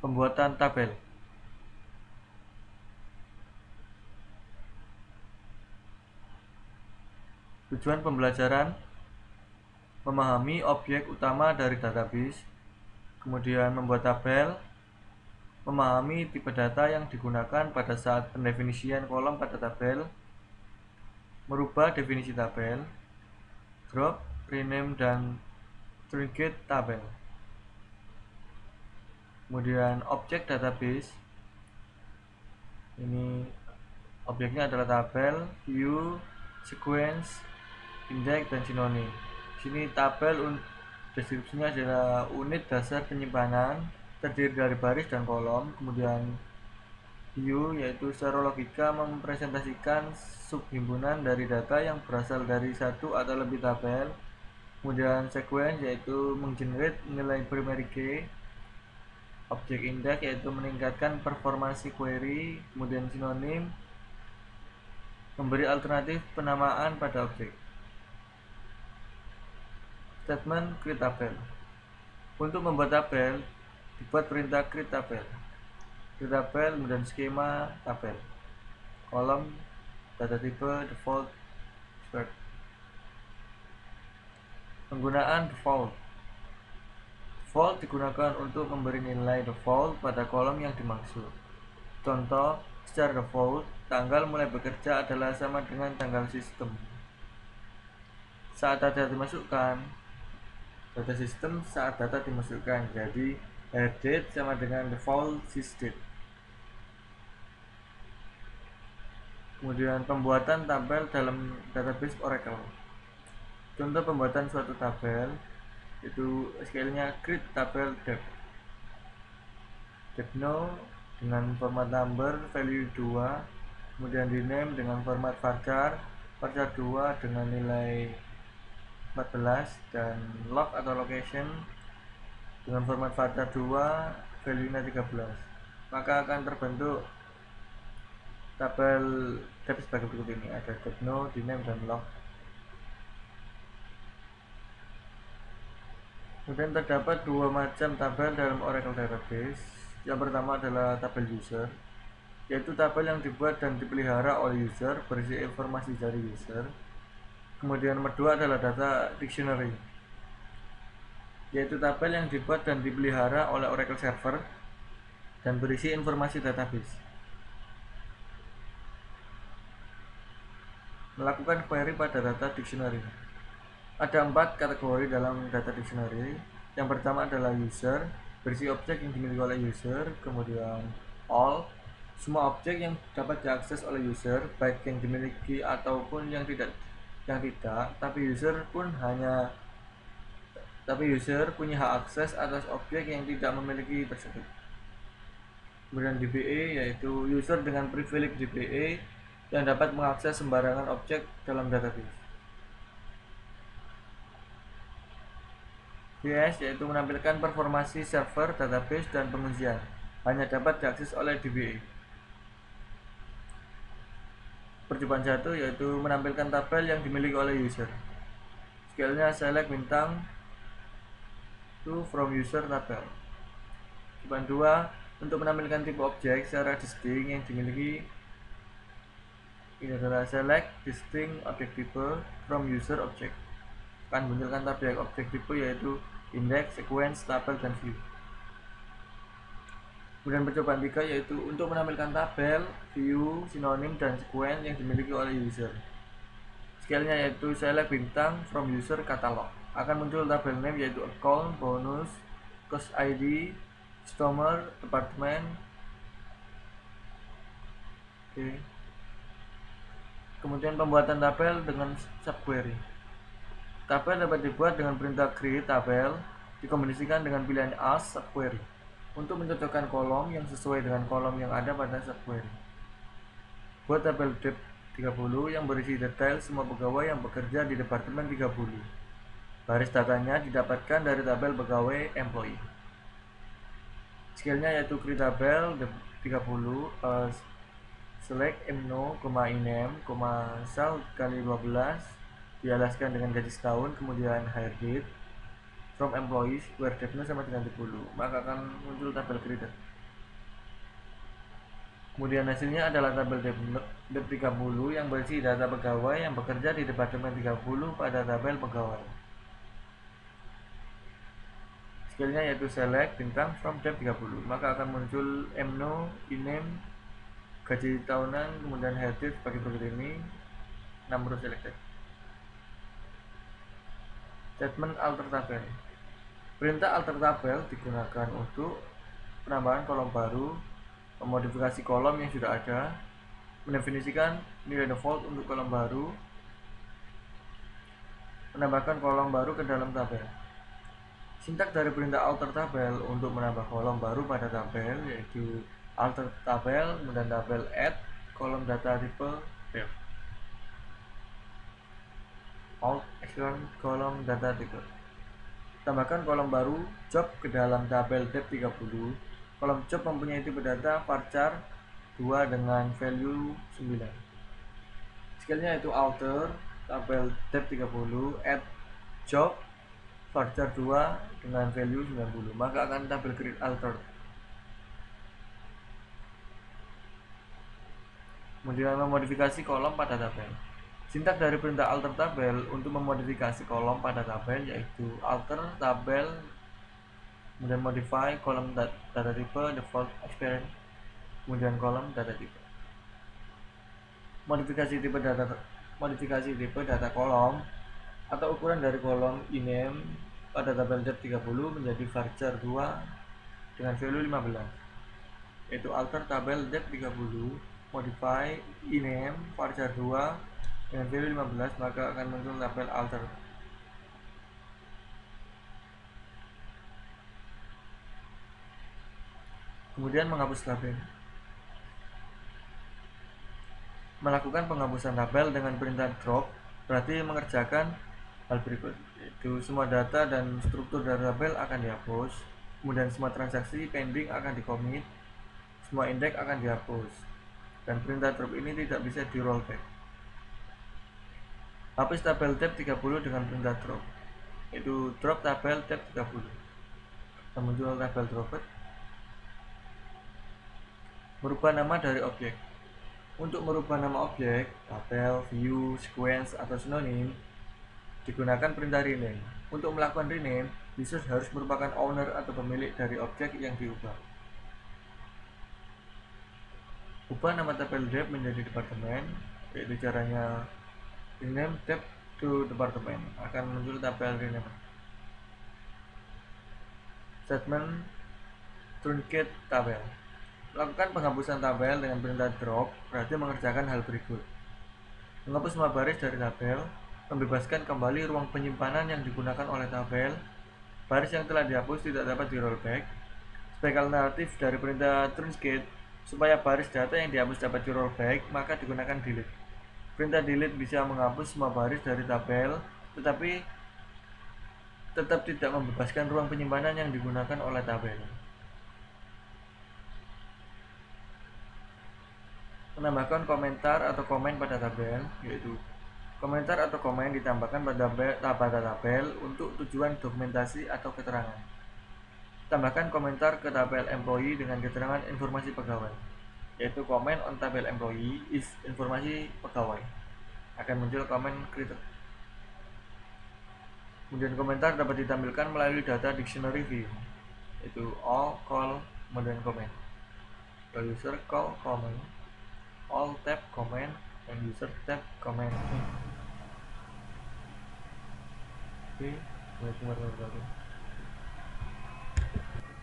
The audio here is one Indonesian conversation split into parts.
Pembuatan tabel. Tujuan pembelajaran: memahami objek utama dari database, kemudian membuat tabel, memahami tipe data yang digunakan pada saat pendefinisian kolom pada tabel, merubah definisi tabel, group, rename, dan truncate tabel. Kemudian objek database, ini objeknya adalah tabel, view, sequence, index, dan sinonim. Sini tabel deskripsinya adalah unit dasar penyimpanan terdiri dari baris dan kolom. Kemudian view yaitu secara logika mempresentasikan subhimpunan dari data yang berasal dari satu atau lebih tabel. Kemudian sequence yaitu menggenerate nilai primary key. Objek index yaitu meningkatkan performansi query. Kemudian sinonim memberi alternatif penamaan pada objek. Statement create tabel. Untuk membuat tabel, dibuat perintah create tabel. Create tabel, kemudian skema tabel. Kolom, data tipe, default, square. Penggunaan default. Default digunakan untuk memberi nilai default pada kolom yang dimaksud. Contoh, secara default, tanggal mulai bekerja adalah sama dengan tanggal sistem. Saat data dimasukkan, data sistem saat data dimasukkan, jadi head sama dengan default sysdate. Kemudian pembuatan tabel dalam database Oracle. Contoh pembuatan suatu tabel itu SQL-nya create tabel depno dengan format number value 2, kemudian rename dengan format varchar 2 dengan nilai 14, dan log atau location dengan format varchar 2 value-nya 13. Maka akan terbentuk tabel tab sebagai berikut ini, ada depno, rename, dan log. Kemudian terdapat dua macam tabel dalam Oracle Database. Yang pertama adalah tabel user, yaitu tabel yang dibuat dan dipelihara oleh user berisi informasi dari user. Kemudian nomor 2 adalah data dictionary, yaitu tabel yang dibuat dan dipelihara oleh Oracle Server dan berisi informasi database. Melakukan query pada data dictionary. Ada 4 kategori dalam data dictionary. Yang pertama adalah user, berisi objek yang dimiliki oleh user. Kemudian all, semua objek yang dapat diakses oleh user, baik yang dimiliki ataupun yang tidak, tapi user punya hak akses atas objek yang tidak memiliki tersebut. Kemudian DBA, yaitu user dengan privilege DBA yang dapat mengakses sembarangan objek dalam database. VS, yaitu menampilkan performasi server, database, dan pengujian, hanya dapat diakses oleh DBA. Percobaan 1 yaitu menampilkan tabel yang dimiliki oleh user. Skillnya select bintang to from user tabel. Percobaan 2 untuk menampilkan tipe objek secara distinct yang dimiliki. Ini adalah select distinct object type from user object. Akan munculkan tabel objek tipe yaitu index, sequence, tabel, dan view. Kemudian percobaan 3 yaitu untuk menampilkan tabel, view, sinonim, dan sequence yang dimiliki oleh user. Skillnya yaitu select bintang from user catalog. Akan muncul tabel name yaitu account, bonus, cost ID, customer, department. Oke. Kemudian pembuatan tabel dengan subquery. Tabel dapat dibuat dengan perintah create tabel dikombinasikan dengan pilihan as subquery untuk mencocokkan kolom yang sesuai dengan kolom yang ada pada subquery. Buat tabel dep 30 yang berisi detail semua pegawai yang bekerja di departemen 30. Baris datanya didapatkan dari tabel pegawai employee. Skillnya yaitu create tabel dep 30, select mno, inem, sal kali 12, dialaskan dengan gaji setahun, kemudian hire date from employees where depno sama dengan 30, maka akan muncul tabel created. Kemudian hasilnya adalah tabel DEP 30 yang berisi data pegawai yang bekerja di Departemen 30 pada tabel pegawai. Skillnya yaitu select income from DEP 30. Maka akan muncul MNO, INAME, gaji tahunan, kemudian headed sebagai berikut ini. Number selected. Statement alter tabel. Perintah alter tabel digunakan untuk penambahan kolom baru, memodifikasi kolom yang sudah ada, mendefinisikan nilai default untuk kolom baru, menambahkan kolom baru ke dalam tabel. Sintaks dari perintah alter tabel untuk menambah kolom baru pada tabel yaitu alter tabel, kemudian tabel add kolom data tipe ref. Alt action kolom data tipe. Tambahkan kolom baru job ke dalam tabel DEP 30. Kolom job mempunyai tipe data varchar 2 dengan value 9. Skillnya itu alter tabel DEP 30 add job varchar 2 dengan value 90. Maka akan tabel create alter. Kemudian memodifikasi kolom pada tabel. Sintaks dari perintah alter tabel untuk memodifikasi kolom pada tabel yaitu alter tabel, kemudian modify kolom data type default experience, kemudian kolom data type. Modifikasi tipe data kolom atau ukuran dari kolom INAME pada tabel DEP 30 menjadi varchar 2 dengan value 15, yaitu alter tabel DEP 30 modify INAME varchar 2 dengan value 15, maka akan muncul tabel alter. Kemudian menghapus tabel. Melakukan penghapusan tabel dengan perintah drop berarti mengerjakan hal berikut, yaitu semua data dan struktur dari tabel akan dihapus, kemudian semua transaksi pending akan dikomit, semua indeks akan dihapus, dan perintah drop ini tidak bisa di rollback. Hapus tabel DEP 30 dengan perintah drop, yaitu drop tabel DEP 30. Dan muncul tabel dropped. Merubah nama dari objek. Untuk merubah nama objek, tabel, view, sequence, atau sinonim digunakan perintah rename. Untuk melakukan rename, user harus merupakan owner atau pemilik dari objek yang diubah. Ubah nama tabel DEP menjadi departemen, yaitu caranya rename DEP to departemen. Akan muncul tabel rename. Statement truncate tabel. Melakukan penghapusan tabel dengan perintah drop berarti mengerjakan hal berikut: menghapus semua baris dari tabel, membebaskan kembali ruang penyimpanan yang digunakan oleh tabel, baris yang telah dihapus tidak dapat di rollback. Sebagai alternatif dari perintah truncate, supaya baris data yang dihapus dapat di rollback, maka digunakan delete. Perintah delete bisa menghapus semua baris dari tabel, tetapi tetap tidak membebaskan ruang penyimpanan yang digunakan oleh tabel. Menambahkan komentar atau komen pada tabel, yaitu komentar atau komen ditambahkan pada tabel untuk tujuan dokumentasi atau keterangan. Tambahkan komentar ke tabel employee dengan keterangan informasi pegawai, yaitu comment on tabel employee is informasi pegawai. Akan muncul komen created. Kemudian komentar dapat ditampilkan melalui data dictionary view, yaitu all, call, kemudian comment. User call comment, all tab comment, dan user tab comment. Oke,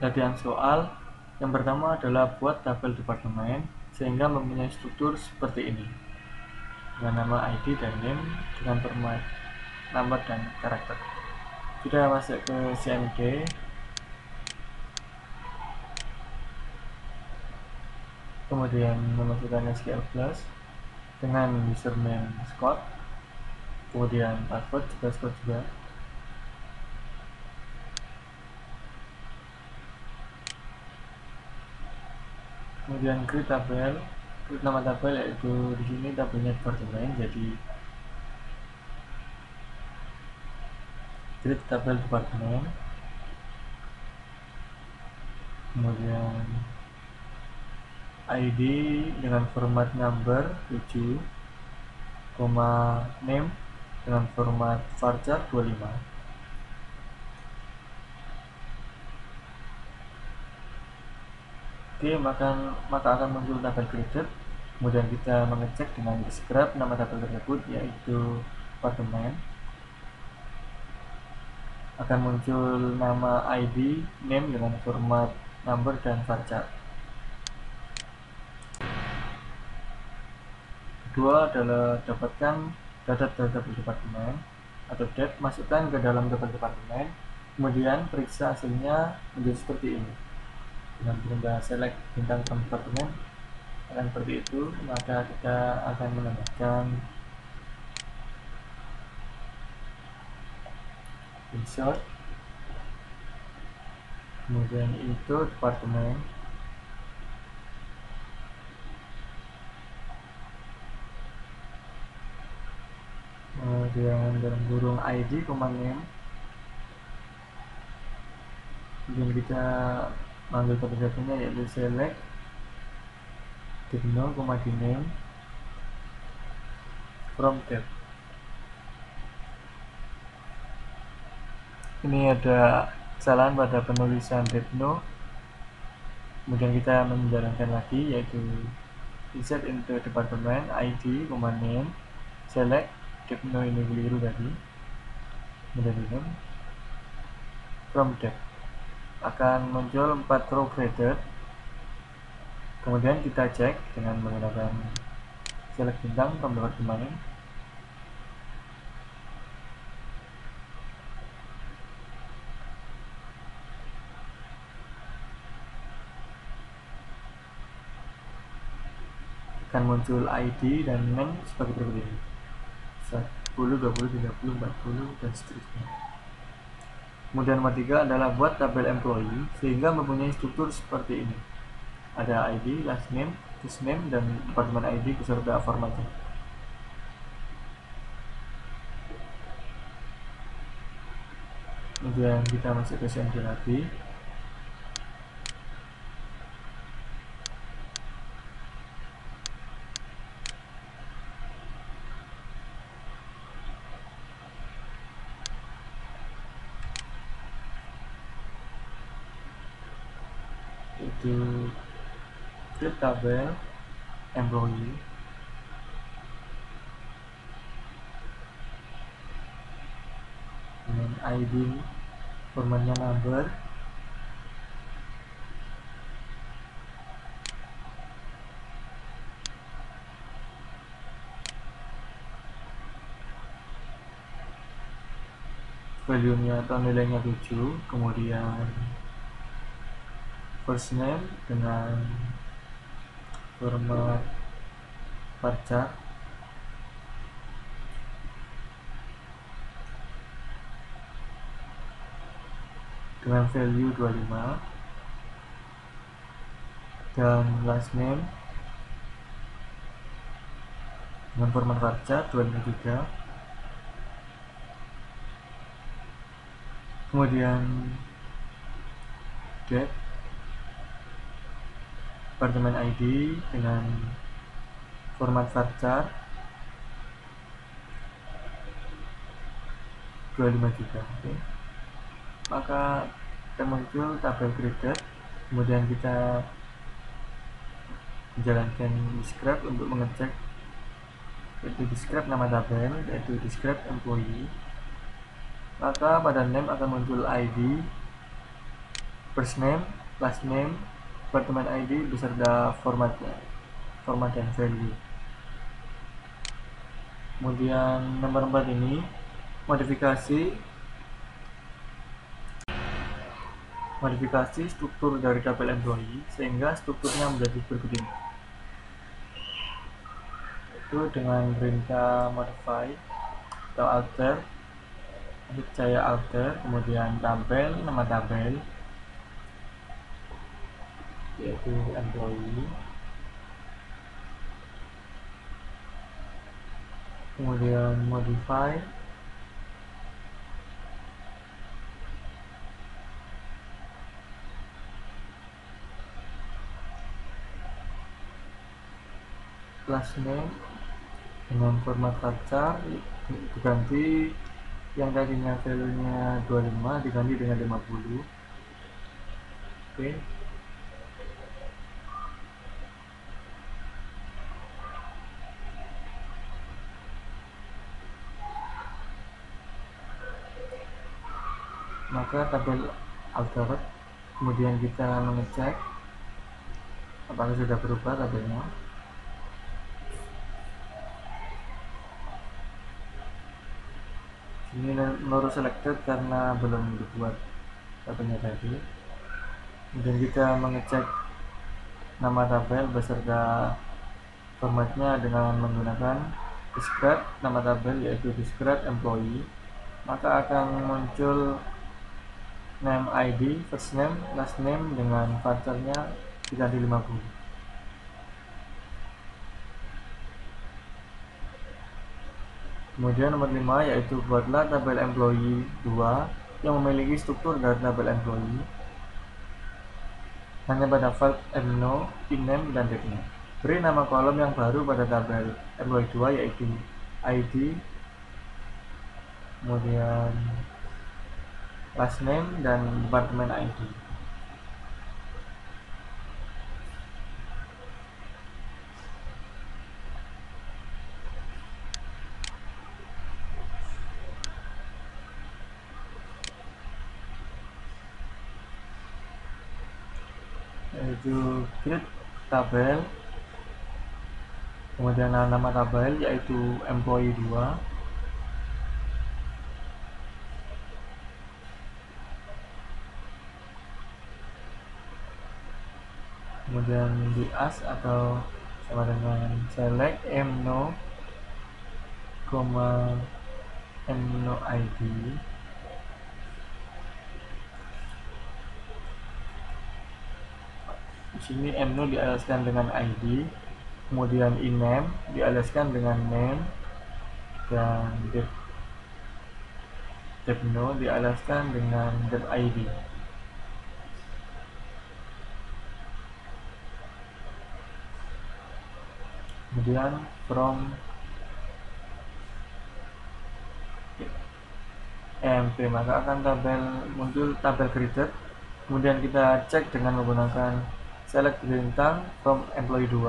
latihan soal yang pertama adalah buat tabel departemen sehingga mempunyai struktur seperti ini, dengan nama ID dan name, dengan format number dan karakter. Kita masuk ke CMD, kemudian memasukkan SQL Plus dengan username Scott, kemudian password juga Scott juga. Kemudian create tabel, create nama tabel, yaitu di sini tabelnya departemen, jadi create tabel departemen. Kemudian ID dengan format number 7, name dengan format varchar 25. Oke, maka akan muncul tabel created. Kemudian kita mengecek dengan describe nama tabel tersebut, yaitu departemen. Akan muncul nama ID, name dengan format number dan varchar. Kedua adalah dapatkan data tabel departemen atau date, masukkan ke dalam tabel departemen, kemudian periksa hasilnya menjadi seperti ini. Dengan perintah select bintang departemen akan seperti itu, maka kita akan menambahkan insert, kemudian itu departemen, kemudian dalam kurung ID, name, kemudian kita manggil tabel yaitu select Dipno, diname from tab. Ini ada kesalahan pada penulisan Dipno, kemudian kita menjalankan lagi, yaitu insert into department ID, name, select Dipno, ini keliru tadi, kemudian name from tab. Akan muncul 4 row graded. Kemudian kita cek dengan menggunakan select bintang from department. Akan muncul ID dan name sebagai berikut ini: 10, 20, 30, 40, dan seterusnya. Kemudian nomor 3 adalah buat tabel employee sehingga mempunyai struktur seperti ini. Ada ID, last name, first name, dan departemen ID beserta formatnya. Kemudian kita masuk ke CMD lagi. Itu create tabel employee, dengan ID formatnya number, value-nya atau nilainya 7, kemudian first name dengan format varchar, dengan value 25, dan last name dengan format varchar 25 juga. Kemudian date, departemen ID dengan format varchar 25 juga. Oke. Maka akan muncul tabel graded. Kemudian kita menjalankan describe untuk mengecek, yaitu describe nama tabel, yaitu describe employee. Maka pada name akan muncul ID, first name, last name, departemen ID beserta format dan value. Kemudian nomor 4 ini modifikasi struktur dari tabel employee sehingga strukturnya menjadi berikut ini. Itu dengan perintah modify atau alter, saya alter, kemudian tabel, nama tabel yaitu employee, kemudian modify, class name dengan format varchar diganti, yang tadinya value nya 25 diganti dengan 50. Oke. Maka tabel altered, kemudian kita mengecek apakah sudah berubah tabelnya. Ini no selected karena belum dibuat tabelnya tadi. Kemudian kita mengecek nama tabel beserta formatnya dengan menggunakan describe nama tabel, yaitu describe employee. Maka akan muncul name ID, first name, last name dengan varcharnya diganti 50. Kemudian nomor 5 yaitu buatlah tabel employee 2 yang memiliki struktur dari tabel employee hanya pada file mno, iname, dan datename. Beri nama kolom yang baru pada tabel employee 2 yaitu ID, kemudian last name, dan departemen ID. Yaitu create tabel, kemudian nama tabel yaitu employee 2, kemudian di as atau sama dengan select mno, mno ID, di sini mno dialaskan dengan ID, kemudian iname dialaskan dengan name, dan depno dialaskan dengan dep ID. Kemudian from emp, maka akan muncul tabel created. Kemudian kita cek dengan menggunakan select bintang from employee 2.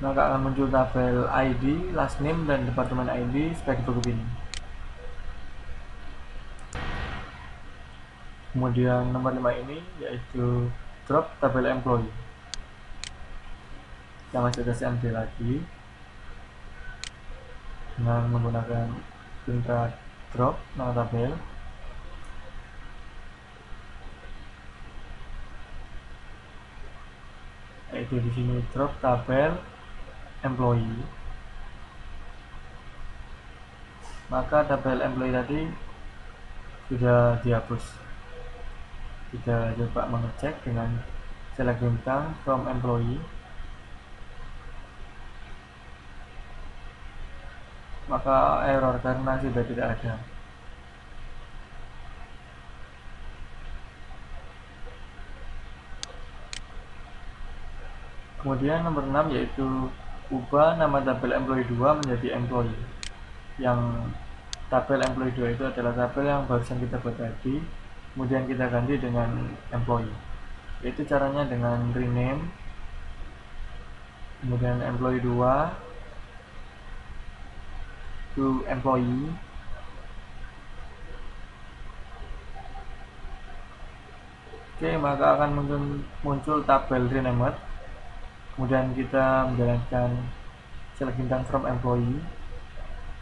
Maka akan muncul tabel ID, last name, dan departemen ID sebagai berikut ini. Kemudian nomor 5 ini yaitu drop tabel employee. Kita masuk ke CMD lagi dengan menggunakan perintah drop nama tabel. Yaitu di sini drop tabel employee. Maka tabel employee tadi sudah dihapus. Kita coba mengecek dengan select bintang from employee, maka error karena sudah tidak ada. Kemudian nomor 6 yaitu ubah nama tabel employee 2 menjadi employee. Yang tabel employee 2 itu adalah tabel yang barusan kita buat tadi, kemudian kita ganti dengan employee. Yaitu caranya dengan rename, kemudian employee 2 to employee, oke, maka akan muncul tabel renamed. Kemudian kita menjalankan select bintang from employee,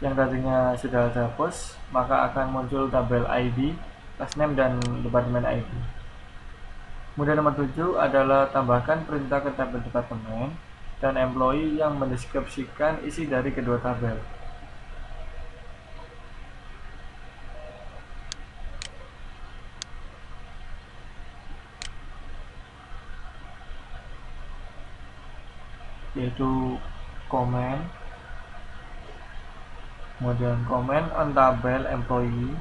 yang tadinya sudah ada post, maka akan muncul tabel ID, last name, dan departemen ID. Kemudian nomor 7 adalah tambahkan perintah ke tabel departemen dan employee yang mendeskripsikan isi dari kedua tabel. Yaitu comment, kemudian comment on tabel employee,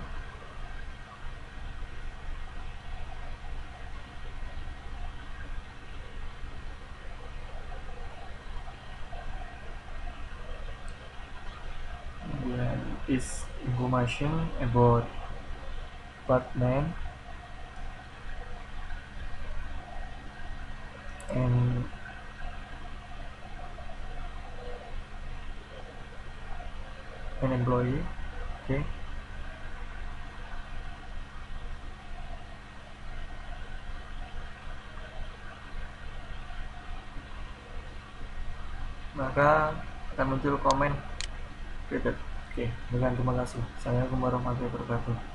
is information about Batman and an employee. Okay, maka akan muncul komen. Oke, dengan terima kasih. Assalamualaikum warahmatullahi wabarakatuh.